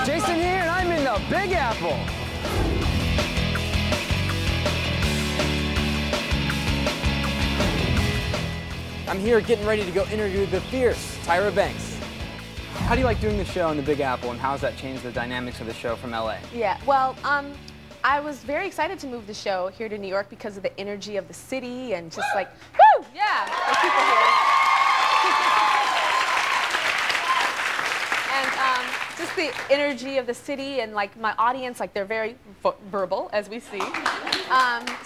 Jason here, and I'm in the Big Apple. I'm here getting ready to go interview the fierce Tyra Banks. How do you like doing the show in the Big Apple, and how has that changed the dynamics of the show from LA? Yeah, well, I was very excited to move the show here to New York because of the energy of the city and just like, woo, yeah, there's people here. And just the energy of the city and like my audience, like they're very verbal, as we see.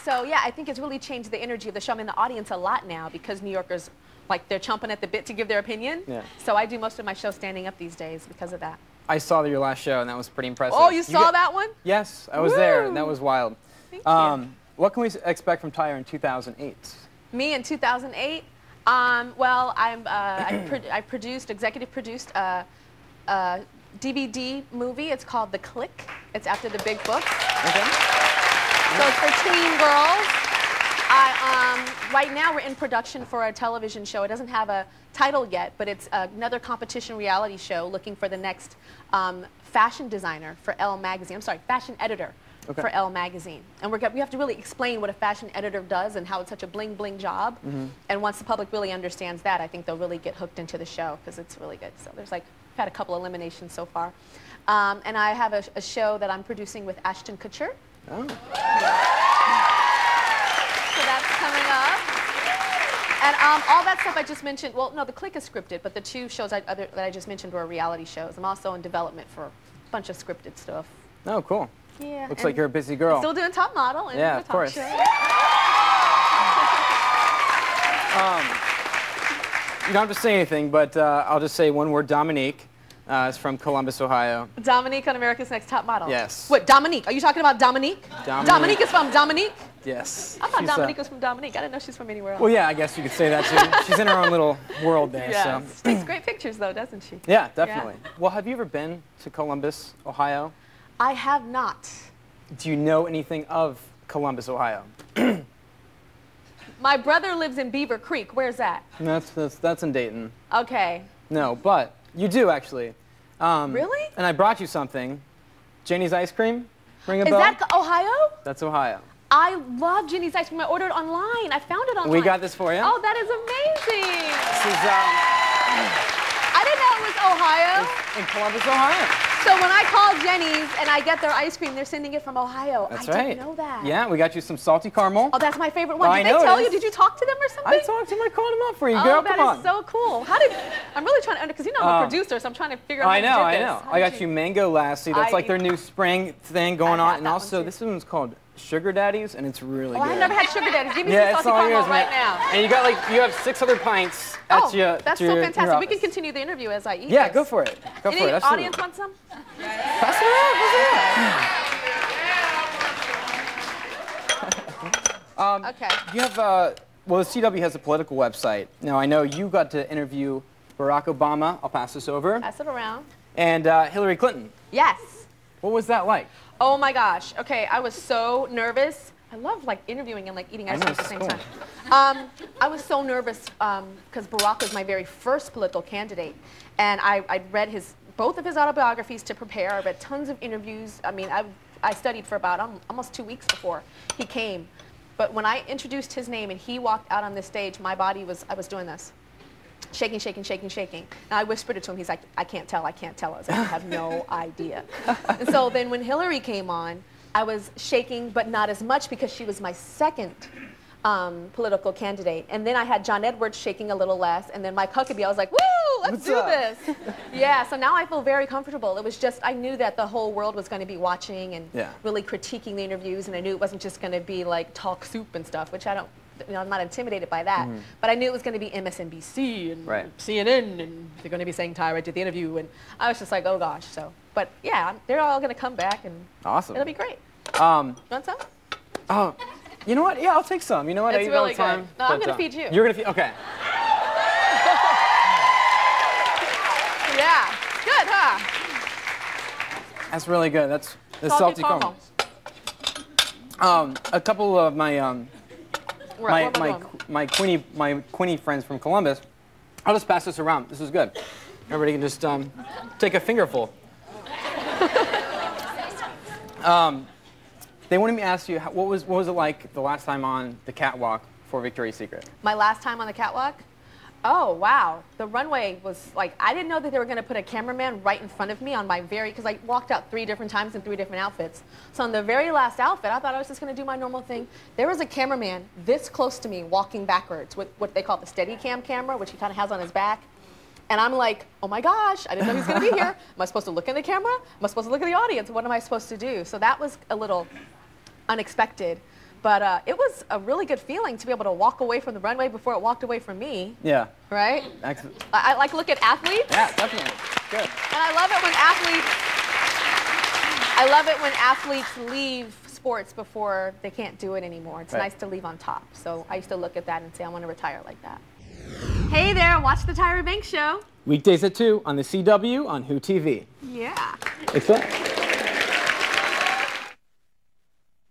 So yeah, I think it's really changed the energy of the show. I'm in the audience a lot now because New Yorkers, like they're chomping at the bit to give their opinion. Yeah. So I do most of my show standing up these days because of that. I saw your last show, and that was pretty impressive. Oh, you saw that one? Yes, I was there, and that was wild. Thank you. What can we expect from Tyra in 2008? Me in 2008? Well, I executive produced a DVD movie. It's called The Click. It's after the big book. Okay. So it's for tween girls. Right now we're in production for a television show. It doesn't have a title yet, but it's another competition reality show looking for the next fashion designer for Elle magazine. I'm sorry, fashion editor for Elle magazine. And we have to really explain what a fashion editor does and how it's such a bling bling job. And once the public really understands that, I think they'll really get hooked into the show because it's really good. So there's like, I've had a couple eliminations so far. And I have a show that I'm producing with Ashton Kutcher. Oh. So that's coming up. And all that stuff I just mentioned, well, no, The Click is scripted, but the two shows that I just mentioned were reality shows. I'm also in development for a bunch of scripted stuff. Oh, cool. Yeah. Looks like you're a busy girl. I'm still doing Top Model and yeah, the talk show. You don't have to say anything, but I'll just say one word, Dominique. It's from Columbus, Ohio. Dominique on America's Next Top Model. Yes. What, Dominique? Are you talking about Dominique? Dominique is from Dominique? Yes. I thought Dominique was from Dominique. I didn't know she's from anywhere else. Well, yeah, I guess you could say that too. She's in her own little world there. Yeah. So. She takes great pictures, though, doesn't she? Yeah, definitely. Yeah. Well, have you ever been to Columbus, Ohio? I have not. Do you know anything of Columbus, Ohio? My brother lives in Beaver Creek. Where's that? That's in Dayton. Okay. No, but you do actually. Really? And I brought you something. Jenny's ice cream. Ring a bell? Is that Ohio? That's Ohio. I love Jenny's ice cream. I ordered it online. I found it online. We got this for you. Oh, that is amazing. This is, I didn't know it was Ohio. It's in Columbus, Ohio. So when I call Jenny's and I get their ice cream, they're sending it from Ohio. That's I right. didn't know that. Yeah, we got you some salty caramel. Oh, that's my favorite one. I Did know they tell you? Did you talk to them or something? I talked to them. I called them up for you, oh, girl. Come on. That is so cool. I'm really trying to, because you know I'm a producer, so I'm trying to figure out how to do this. I know. I got you Mango Lassie. That's like their new spring thing going on. And also, this one's called Sugar Daddies, and it's really good. I've never had Sugar Daddies. Give me some salty caramel right now. And you have 6 other pints at your that's so fantastic. We can continue the interview as I eat Yeah, go for it. Go for it. Any audience want some? Pass it around. Okay. You have, well, the CW has a political website. Now, I know you got to interview Barack Obama. I'll pass this over. Pass it around. And Hillary Clinton. Yes. What was that like? Oh my gosh. Okay, I was so nervous. I love like interviewing and like eating ice cream at the same time. I was so nervous because Barack was my very first political candidate, and I'd read both of his autobiographies to prepare. I read tons of interviews. I mean, I studied for about almost 2 weeks before he came. But when I introduced his name and he walked out on this stage, my body I was doing this. Shaking, shaking, shaking, shaking. And I whispered it to him. He's like, I can't tell, I can't tell. I was like, I have no idea. And so then when Hillary came on, I was shaking, but not as much because she was my second political candidate. And then I had John Edwards shaking a little less, and then Mike Huckabee. I was like, woo, let's do this. Yeah, so now I feel very comfortable. It was just, I knew that the whole world was going to be watching and really critiquing the interviews, and I knew it wasn't just going to be like talk soup and stuff, which I don't, I'm not intimidated by that. But I knew it was going to be MSNBC and CNN, and they're going to be saying Tyra did the interview, and I was just like, oh gosh. So, but yeah, they're all going to come back, and it'll be great. Want some? Oh, you know what? Yeah, I'll take some. You know what? It's I eat really all the time. Good. No, I'm going to feed you. You're going to feed? Okay. Yeah. Good, huh? That's really good. That's the salty caramel. A couple of my Queenie friends from Columbus. I'll just pass this around. This is good. Everybody can just take a fingerful. They wanted me to ask you, what was it like the last time on the catwalk for Victoria's Secret? My last time on the catwalk? Oh, wow. The runway was like, I didn't know that they were going to put a cameraman right in front of me on my because I walked out 3 different times in 3 different outfits. So on the very last outfit, I thought I was just going to do my normal thing. There was a cameraman this close to me walking backwards with what they call the Steadicam camera, which he kind of has on his back. And I'm like, oh my gosh, I didn't know he was going to be here. Am I supposed to look in the camera? Am I supposed to look at the audience? What am I supposed to do? So that was a little unexpected. But it was a really good feeling to be able to walk away from the runway before it walked away from me. Yeah. Right? Excellent. I like look at athletes. Yeah, definitely. Good. And I love it when athletes leave sports before they can't do it anymore. It's nice to leave on top. So I used to look at that and say, I want to retire like that. Hey there, watch the Tyra Banks Show. Weekdays at 2 on the CW on Who TV. Yeah. Excellent.